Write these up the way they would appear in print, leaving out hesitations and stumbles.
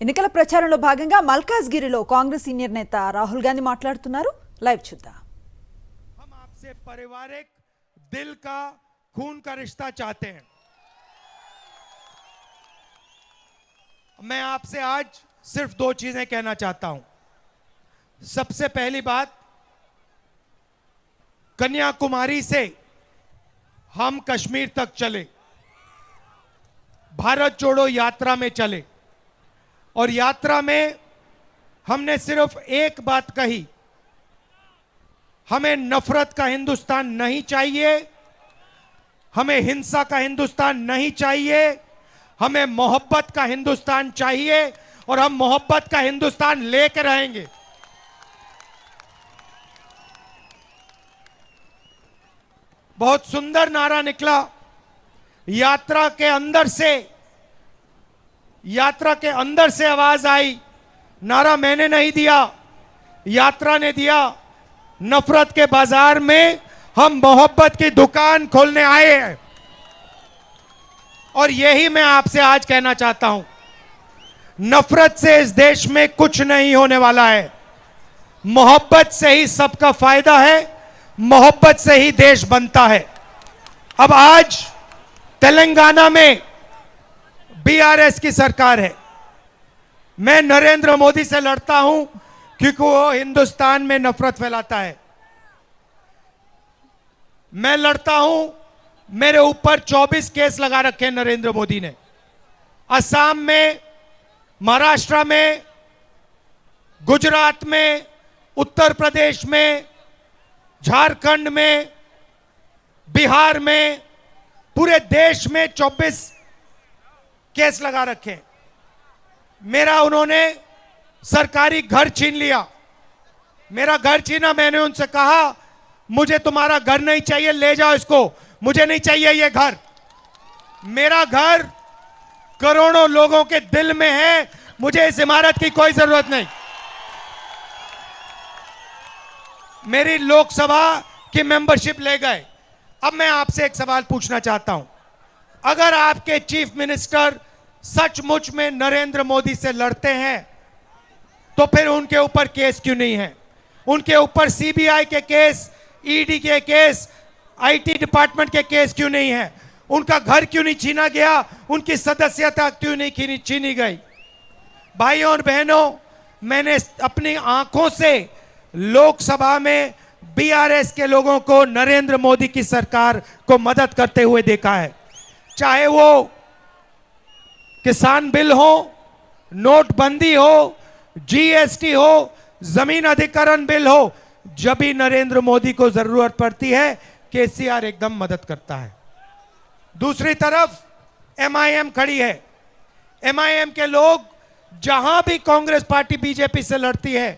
ఎన్నికల ప్రచారంలో భాగంగా మల్కాజ్గిరిలో కాంగ్రెస్ సీనియర్ నేత రాహుల్ గాంధీ మాట్లాడుతున్నారు. లైవ్ చూద్దాం. हम आपसे पारिवारिक दिल का खून का रिश्ता चाहते हैं. मैं आपसे आज सिर्फ दो चीजें कहना चाहता हूं. सबसे पहली बात, कन्याकुमारी से हम कश्मीर तक चले, भारत जोड़ो यात्रा में चले और यात्रा में हमने सिर्फ एक बात कही, हमें नफरत का हिंदुस्तान नहीं चाहिए, हमें हिंसा का हिंदुस्तान नहीं चाहिए, हमें मोहब्बत का हिंदुस्तान चाहिए और हम मोहब्बत का हिंदुस्तान लेकर रहेंगे. बहुत सुंदर नारा निकला. यात्रा के अंदर से आवाज आई. नारा मैंने नहीं दिया, यात्रा ने दिया. नफरत के बाजार में हम मोहब्बत की दुकान खोलने आए हैं और यही मैं आपसे आज कहना चाहता हूं. नफरत से इस देश में कुछ नहीं होने वाला है. मोहब्बत से ही सबका फायदा है, मोहब्बत से ही देश बनता है. अब आज तेलंगाना में बीआरएस की सरकार है. मैं नरेंद्र मोदी से लड़ता हूं क्योंकि वो हिंदुस्तान में नफरत फैलाता है. मैं लड़ता हूं, मेरे ऊपर 24 केस लगा रखे नरेंद्र मोदी ने. असम में, महाराष्ट्र में, गुजरात में, उत्तर प्रदेश में, झारखंड में, बिहार में, पूरे देश में 24 केस लगा रखे. मेरा उन्होंने सरकारी घर छीन लिया. मेरा घर छीना. मैंने उनसे कहा मुझे तुम्हारा घर नहीं चाहिए, ले जाओ इसको, मुझे नहीं चाहिए ये घर. मेरा घर करोड़ों लोगों के दिल में है, मुझे इस इमारत की कोई जरूरत नहीं. मेरी लोकसभा की मेंबरशिप ले गए. अब मैं आपसे एक सवाल पूछना चाहता हूं. अगर आपके चीफ मिनिस्टर सचमुच में नरेंद्र मोदी से लड़ते हैं तो फिर उनके ऊपर केस क्यों नहीं है? उनके ऊपर सीबीआई के केस, ईडी के केस, आईटी डिपार्टमेंट के केस क्यों नहीं है? उनका घर क्यों नहीं छीना गया? उनकी सदस्यता क्यों नहीं छीनी गई? भाइयों और बहनों, मैंने अपनी आंखों से लोकसभा में बीआरएस के लोगों को नरेंद्र मोदी की सरकार को मदद करते हुए देखा है. चाहे वो किसान बिल हो, नोटबंदी हो, जीएसटी हो, जमीन अधिग्रहण बिल हो, जब भी नरेंद्र मोदी को जरूरत पड़ती है केसीआर एकदम मदद करता है. दूसरी तरफ एमआईएम खड़ी है. एमआईएम के लोग जहां भी कांग्रेस पार्टी बीजेपी से लड़ती है,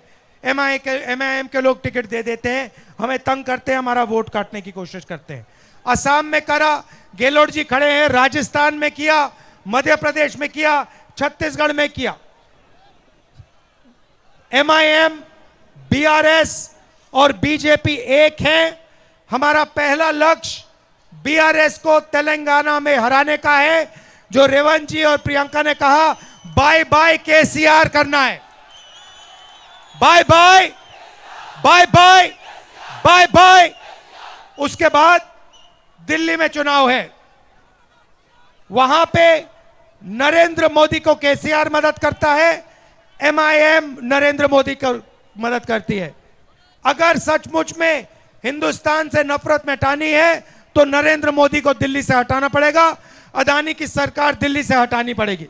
एमआईएम के लोग टिकट दे देते हैं, हमें तंग करते हैं, हमारा वोट काटने की कोशिश करते हैं. असम में करा, गेहलोत जी खड़े हैं, राजस्थान में किया, मध्य प्रदेश में किया, छत्तीसगढ़ में किया. एमआईएम, बीआरएस और बीजेपी एक है. हमारा पहला लक्ष्य बीआरएस को तेलंगाना में हराने का है. जो रेवंत जी और प्रियंका ने कहा बाय बाय केसीआर करना है. Bye bye, bye bye, bye bye. उसके बाद दिल्ली में चुनाव है, वहां पे नरेंद्र मोदी को केसीआर मदद करता है, एमआईएम नरेंद्र मोदी को मदद करती है. अगर सचमुच में हिंदुस्तान से नफरत मिटानी है तो नरेंद्र मोदी को दिल्ली से हटाना पड़ेगा, अदानी की सरकार दिल्ली से हटानी पड़ेगी.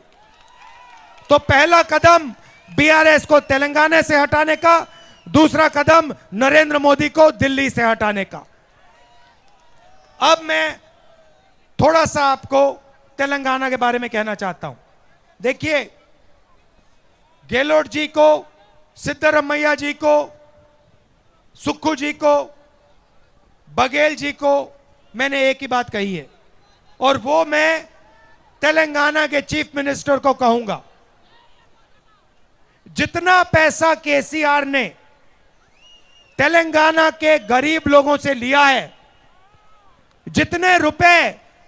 तो पहला कदम बीआरएस को तेलंगाना से हटाने का, दूसरा कदम नरेंद्र मोदी को दिल्ली से हटाने का. अब मैं थोड़ा सा आपको तेलंगाना के बारे में कहना चाहता हूं. देखिए, गेहलोत जी को, सिद्धरमैया जी को, सुक्खू जी को, बघेल जी को मैंने एक ही बात कही है और वो मैं तेलंगाना के चीफ मिनिस्टर को कहूंगा. जितना पैसा केसीआर ने तेलंगाना के गरीब लोगों से लिया है, जितने रुपए,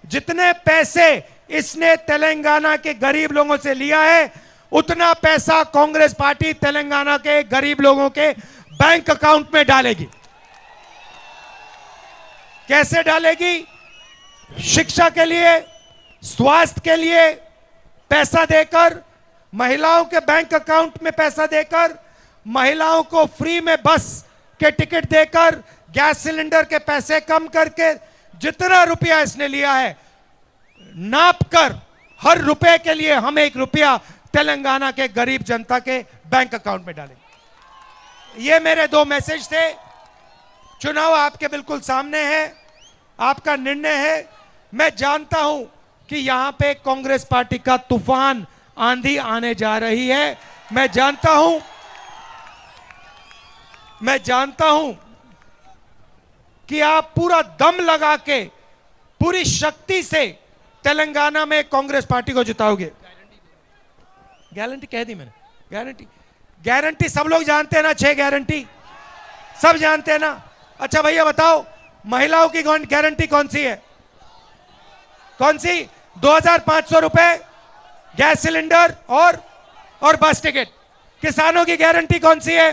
जितने पैसे इसने तेलंगाना के गरीब लोगों से लिया है, उतना पैसा कांग्रेस पार्टी तेलंगाना के गरीब लोगों के बैंक अकाउंट में डालेगी। कैसे डालेगी? शिक्षा के लिए, स्वास्थ्य के लिए पैसा देकर, महिलाओं के बैंक अकाउंट में पैसा देकर, महिलाओं को फ्री में बस के टिकट देकर, गैस सिलेंडर के पैसे कम करके, जितना रुपया इसने लिया है नाप कर हर रुपए के लिए हम 1 रुपया तेलंगाना के गरीब जनता के बैंक अकाउंट में डालेंगे। ये मेरे 2 मैसेज थे। चुनाव आपके बिल्कुल सामने है, आपका निर्णय है। मैं जानता हूं कि यहां पे कांग्रेस पार्टी का तूफान आंधी आने जा रही है। मैं जानता हूं कि आप पूरा दम लगा के, पूरी शक्ति से तेलंगाना में कांग्रेस पार्टी को जिताओगे। गारंटी कह दी मैंने। गारंटी सब लोग जानते हैं ना, 6 गारंटी सब जानते हैं ना। अच्छा भैया बताओ, महिलाओं की गारंटी कौन सी है? कौन सी? 2500 रुपए गैस सिलेंडर और बस टिकट। किसानों की गारंटी कौन सी है?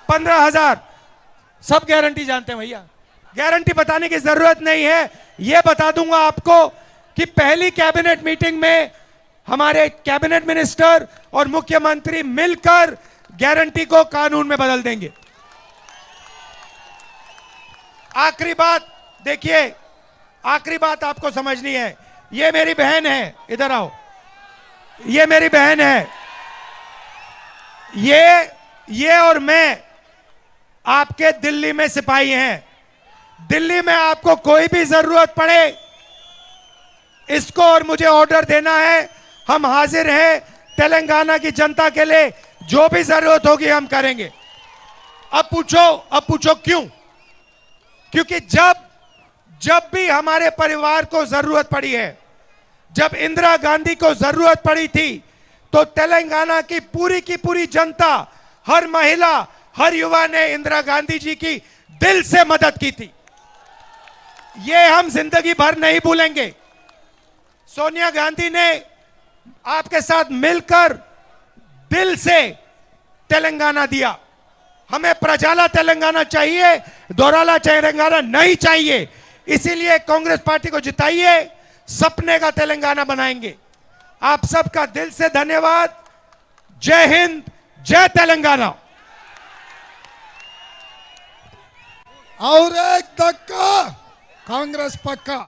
15,000। सब गारंटी जानते हैं भैया, गारंटी बताने की जरूरत नहीं है। यह बता दूंगा आपको कि पहली कैबिनेट मीटिंग में हमारे कैबिनेट मिनिस्टर और मुख्यमंत्री मिलकर गारंटी को कानून में बदल देंगे। आखिरी बात देखिए, आखिरी बात आपको समझनी है। ये मेरी बहन है, इधर आओ। ये मेरी बहन है। ये और मैं आपके दिल्ली में सिपाही हैं। दिल्ली में आपको कोई भी जरूरत पड़े, इसको और मुझे ऑर्डर देना है, हम हाजिर हैं। तेलंगाना की जनता के लिए जो भी जरूरत होगी हम करेंगे। अब पूछो क्यों? क्योंकि जब भी हमारे परिवार को जरूरत पड़ी है, जब इंदिरा गांधी को जरूरत पड़ी थी, तो तेलंगाना की पूरी जनता, हर महिला, हर युवा ने इंदिरा गांधी जी की दिल से मदद की थी। ये हम जिंदगी भर नहीं भूलेंगे। सोनिया गांधी ने आपके साथ मिलकर दिल से तेलंगाना दिया। हमें प्रजाला तेलंगाना चाहिए, दोराला तेलंगाना नहीं चाहिए। इसीलिए कांग्रेस पार्टी को जिताइए, सपने का तेलंगाना बनाएंगे। आप सबका दिल से धन्यवाद। जय हिंद, जय तेलंगाना। और एक धक्का कांग्रेस पक्का।